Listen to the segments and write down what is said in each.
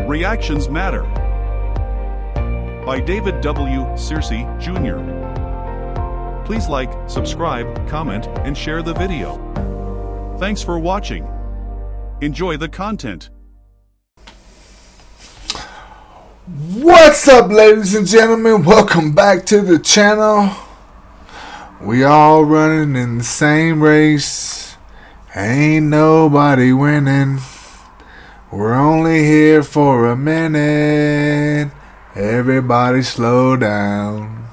Reactions Matter by David W. Searcy, Jr. Please like, subscribe, comment, and share the video. Thanks for watching. Enjoy the content. What's up, ladies and gentlemen? Welcome back to the channel. We all running in the same race. Ain't nobody winning. We're only here for a minute. Everybody slow down.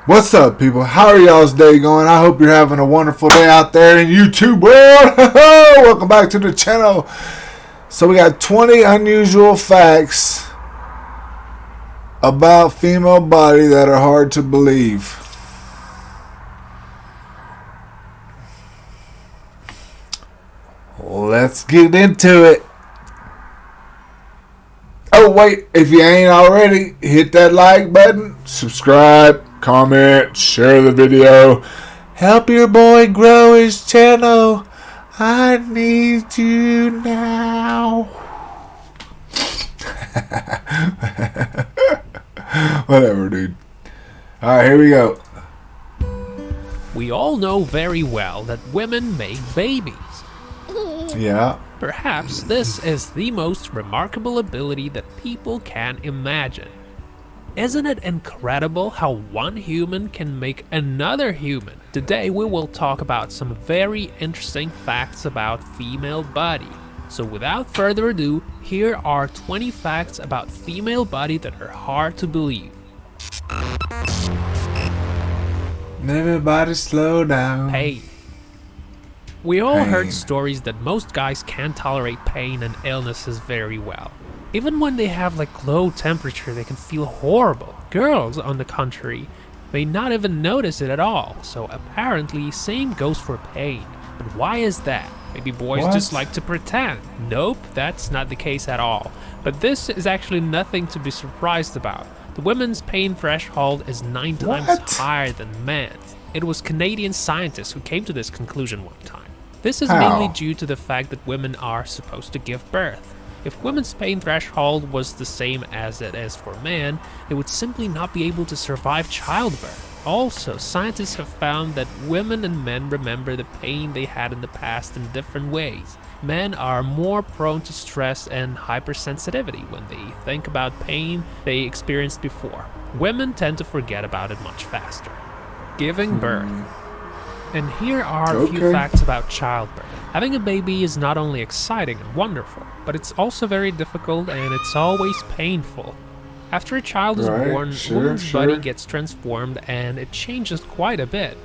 What's up, people? How are y'all's day going? I hope you're having a wonderful day out there in YouTube world. Welcome back to the channel. So we got 20 unusual facts about female body that are hard to believe. Let's get into it. Oh wait, if you ain't already, hit that like button, subscribe, comment, share the video. Help your boy grow his channel. I need you now. Whatever, dude. Alright, here we go. We all know very well that women make babies. Yeah. Perhaps this is the most remarkable ability that people can imagine. Isn't it incredible how one human can make another human? Today we will talk about some very interesting facts about female body. So without further ado, here are 20 facts about female body that are hard to believe. Everybody slow down. Pain. We all heard Pain. stories that most guys can't tolerate pain and illnesses very well. Even when they have like low temperature, they can feel horrible. Girls, on the contrary, may not even notice it at all. So apparently, same goes for pain. But why is that? Maybe boys just like to pretend. Nope, that's not the case at all. But this is actually nothing to be surprised about. The women's pain threshold is 9 times higher than men's. It was Canadian scientists who came to this conclusion one time. This is mainly due to the fact that women are supposed to give birth. If women's pain threshold was the same as it is for men, they would simply not be able to survive childbirth. Also, scientists have found that women and men remember the pain they had in the past in different ways. Men are more prone to stress and hypersensitivity when they think about pain they experienced before. Women tend to forget about it much faster. Giving birth. And here are a few facts about childbirth. Having a baby is not only exciting and wonderful, but it's also very difficult and it's always painful. After a child is born, woman's body gets transformed and it changes quite a bit.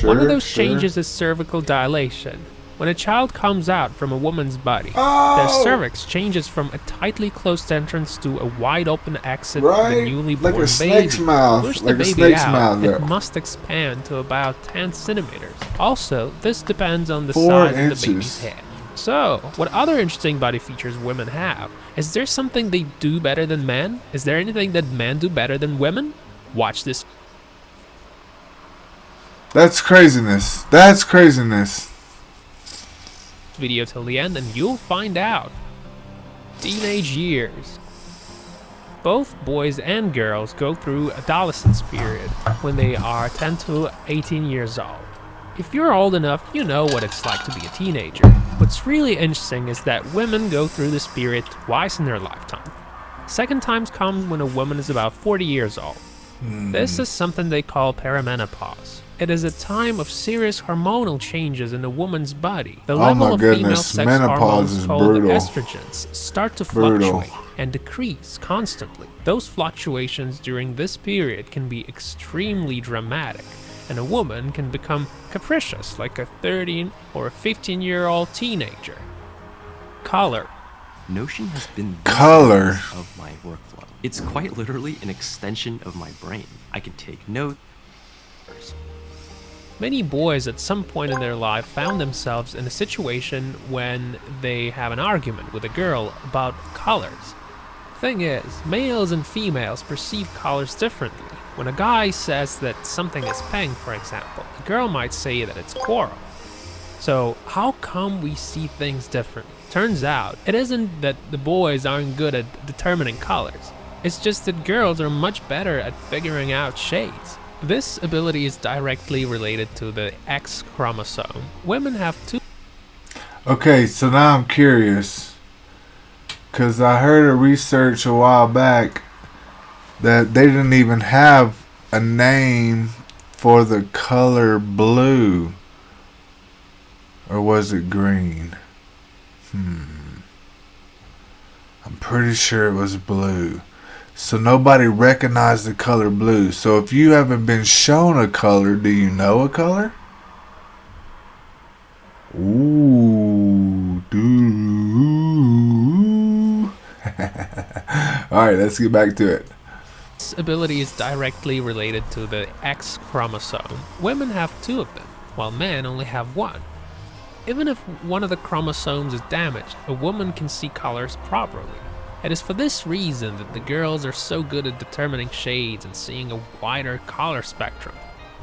One of those changes is cervical dilation. When a child comes out from a woman's body, their cervix changes from a tightly closed entrance to a wide open exit for the newly born baby. Snake's mouth. Push the baby out, it must expand to about 10 centimeters. Also, this depends on the size of the baby's head. So, what other interesting body features women have? Is there something they do better than men? Is there anything that men do better than women? Watch this. That's craziness. That's craziness. Video till the end and you'll find out. Teenage years. Both boys and girls go through adolescence period when they are 10 to 18 years old. If you're old enough, you know what it's like to be a teenager. What's really interesting is that women go through this period twice in their lifetime. Second times comes when a woman is about 40 years old. This is something they call perimenopause. It is a time of serious hormonal changes in a woman's body. The level of female sex hormones called estrogens start to fluctuate and decrease constantly. Those fluctuations during this period can be extremely dramatic, and a woman can become capricious like a 13 or a 15-year-old teenager. Color. Notion has been the Color of my workflow. It's quite literally an extension of my brain. I can take notes. Many boys at some point in their life found themselves in a situation when they have an argument with a girl about colors. Thing is, males and females perceive colors differently. When a guy says that something is pink, for example, a girl might say that it's coral. So how come we see things differently? Turns out, it isn't that the boys aren't good at determining colors. It's just that girls are much better at figuring out shades. This ability is directly related to the X chromosome. Women have two. Okay, so now I'm curious. Because I heard a research a while back that they didn't even have a name for the color blue. Or was it green? I'm pretty sure it was blue. So nobody recognized the color blue. So if you haven't been shown a color, do you know a color? Ooh, do. Alright, let's get back to it. This ability is directly related to the X chromosome. Women have 2 of them, while men only have 1. Even if one of the chromosomes is damaged, a woman can see colors properly. It is for this reason that the girls are so good at determining shades and seeing a wider color spectrum.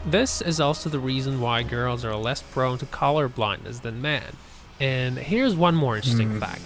This is also the reason why girls are less prone to color blindness than men. And here's one more interesting fact.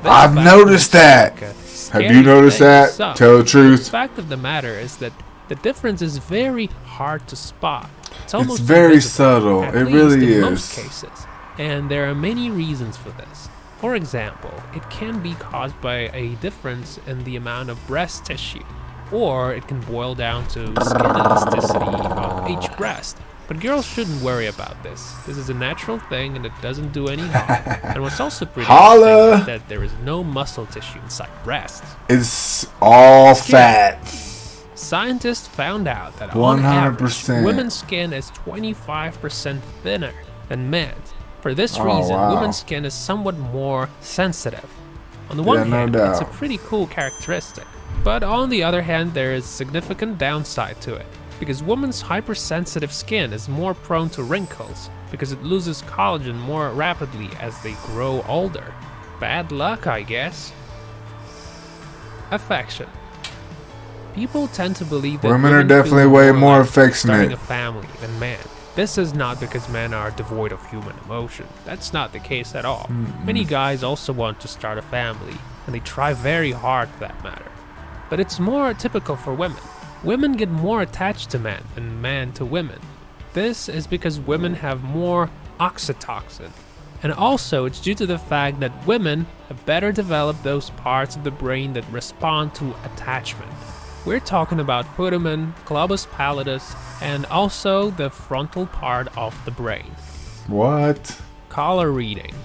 I've noticed that. Have you noticed that? Tell the truth. The fact of the matter is that the difference is very hard to spot. It's very subtle. It really is. In most cases. And there are many reasons for this. For example, it can be caused by a difference in the amount of breast tissue, or it can boil down to skin elasticity of each breast. But girls shouldn't worry about this. This is a natural thing and it doesn't do any harm. And what's also pretty interesting is that there is no muscle tissue inside breasts. It's all fat. Scientists found out that 100%. on average, women's skin is 25% thinner than men's. For this reason, women's skin is somewhat more sensitive. On the one hand, it's a pretty cool characteristic. But on the other hand, there is significant downside to it. Because women's hypersensitive skin is more prone to wrinkles, because it loses collagen more rapidly as they grow older. Bad luck, I guess. Affection. People tend to believe that women are definitely way more affectionate starting a family than men. This is not because men are devoid of human emotion. That's not the case at all. Many guys also want to start a family, and they try very hard for that matter. But it's more typical for women. Women get more attached to men than men to women. This is because women have more oxytocin. And also it's due to the fact that women have better developed those parts of the brain that respond to attachment. We're talking about putamen, globus pallidus, and also the frontal part of the brain. What? Color reading.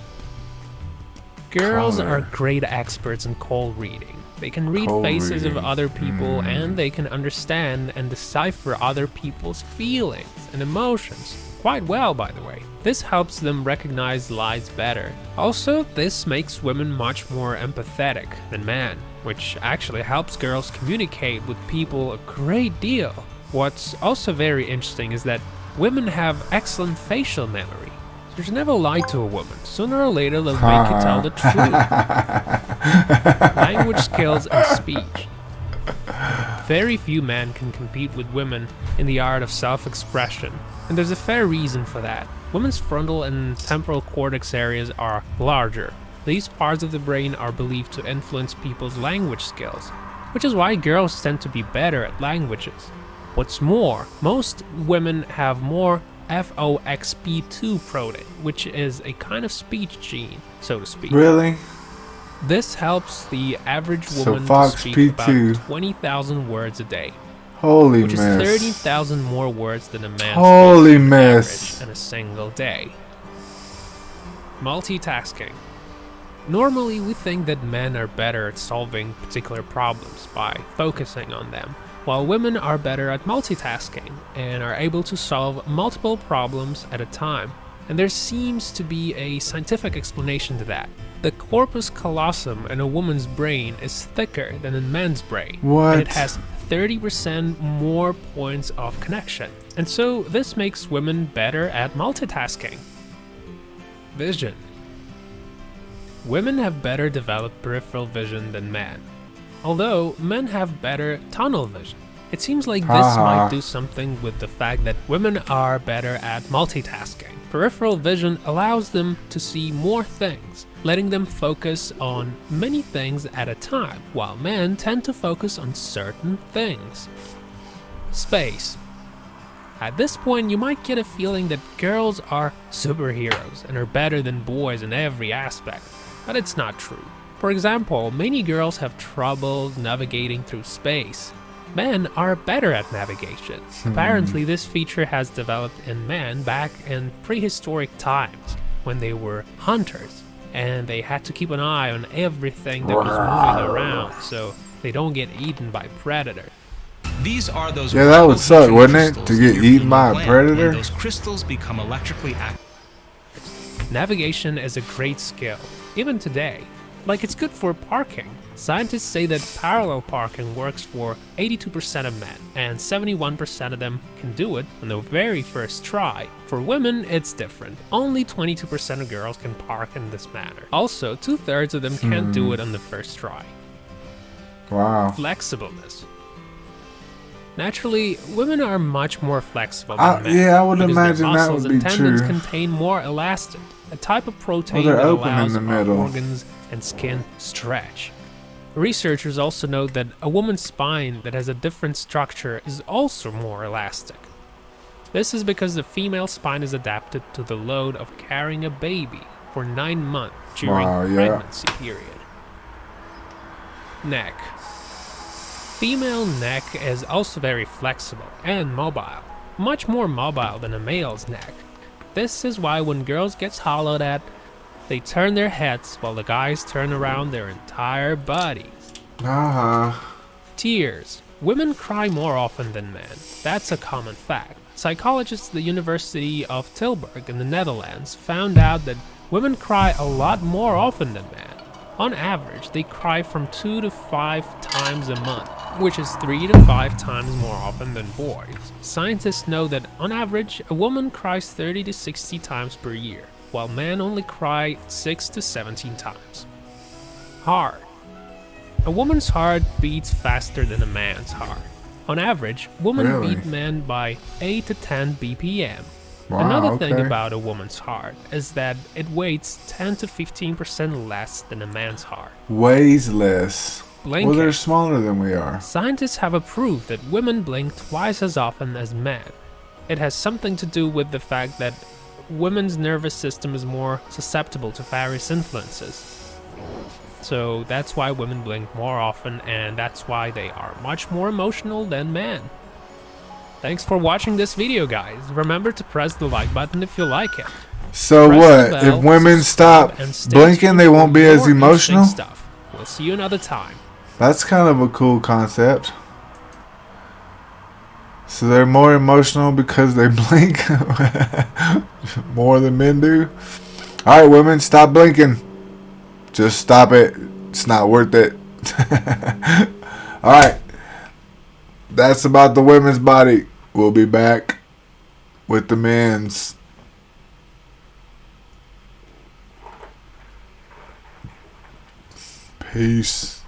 Girls are great experts in cold reading. They can read faces of other people and they can understand and decipher other people's feelings and emotions. quite well, by the way. This helps them recognize lies better. Also, this makes women much more empathetic than men, which actually helps girls communicate with people a great deal. What's also very interesting is that women have excellent facial memory. There's never lie to a woman. Sooner or later, they'll make you tell the truth. Language skills and speech. Very few men can compete with women in the art of self-expression, and there's a fair reason for that. Women's frontal and temporal cortex areas are larger. These parts of the brain are believed to influence people's language skills, which is why girls tend to be better at languages. What's more, most women have more FOXP2 protein, which is a kind of speech gene, so to speak. Really? This helps the average So woman to FOXP2. speak about 20,000 words a day, Holy which is mess. 30,000 more words than a man Holy speaks on mess. average in a single day. Multitasking. Normally, we think that men are better at solving particular problems by focusing on them, while women are better at multitasking and are able to solve multiple problems at a time. And there seems to be a scientific explanation to that. The corpus callosum in a woman's brain is thicker than in men's brain. What? And it has 30% more points of connection. And so this makes women better at multitasking. Vision. Women have better developed peripheral vision than men, although men have better tunnel vision. It seems like this might do something with the fact that women are better at multitasking. Peripheral vision allows them to see more things, letting them focus on many things at a time, while men tend to focus on certain things. Space. At this point, you might get a feeling that girls are superheroes and are better than boys in every aspect, but it's not true. For example, many girls have trouble navigating through space. Men are better at navigation. Apparently, this feature has developed in men back in prehistoric times when they were hunters and they had to keep an eye on everything that was moving around so they don't get eaten by predators. These are those Yeah, that would suck, neutrino wouldn't it? crystals To in get your eaten human by a gland predator? when those crystals become electrically active. Navigation is a great skill, even today. Like, it's good for parking. Scientists say that parallel parking works for 82% of men, and 71% of them can do it on the very first try. For women, it's different. Only 22% of girls can park in this manner. Also, 2/3 of them can't do it on the first try. Wow. Flexibleness. Naturally, women are much more flexible than men. Yeah, I would because imagine their that muscles would be and tendons true. contain more elastin, a type of protein they're that open in allows the our middle. organs and skin stretch. Researchers also note that a woman's spine that has a different structure is also more elastic. This is because the female spine is adapted to the load of carrying a baby for 9 months during Wow, yeah. pregnancy period. Neck. Female neck is also very flexible and mobile, much more mobile than a male's neck. This is why when girls get hollered at, they turn their heads while the guys turn around their entire bodies. Tears. Women cry more often than men. That's a common fact. Psychologists at the University of Tilburg in the Netherlands found out that women cry a lot more often than men. On average, they cry from 2 to 5 times a month, which is 3 to 5 times more often than boys. Scientists know that on average, a woman cries 30 to 60 times per year, while men only cry 6 to 17 times. Heart. A woman's heart beats faster than a man's heart. On average, women Really? beat men by 8 to 10 BPM. Wow, Another thing okay. about a woman's heart is that it weighs 10 to 15% less than a man's heart. Weighs less. Blinking. Well, they're smaller than we are. Scientists have approved that women blink twice as often as men. It has something to do with the fact that women's nervous system is more susceptible to various influences. So that's why women blink more often, and that's why they are much more emotional than men. Thanks for watching this video, guys. Remember to press the like button if you like it. So Press the what? bell, If women subscribe, stop and stay blinking, tuned they for won't be as more interesting emotional? stuff. We'll see you another time. That's kind of a cool concept. So they're more emotional because they blink more than men do. Alright, women, stop blinking. Just stop it. It's not worth it. Alright. That's about the women's body. We'll be back with the men's. Peace.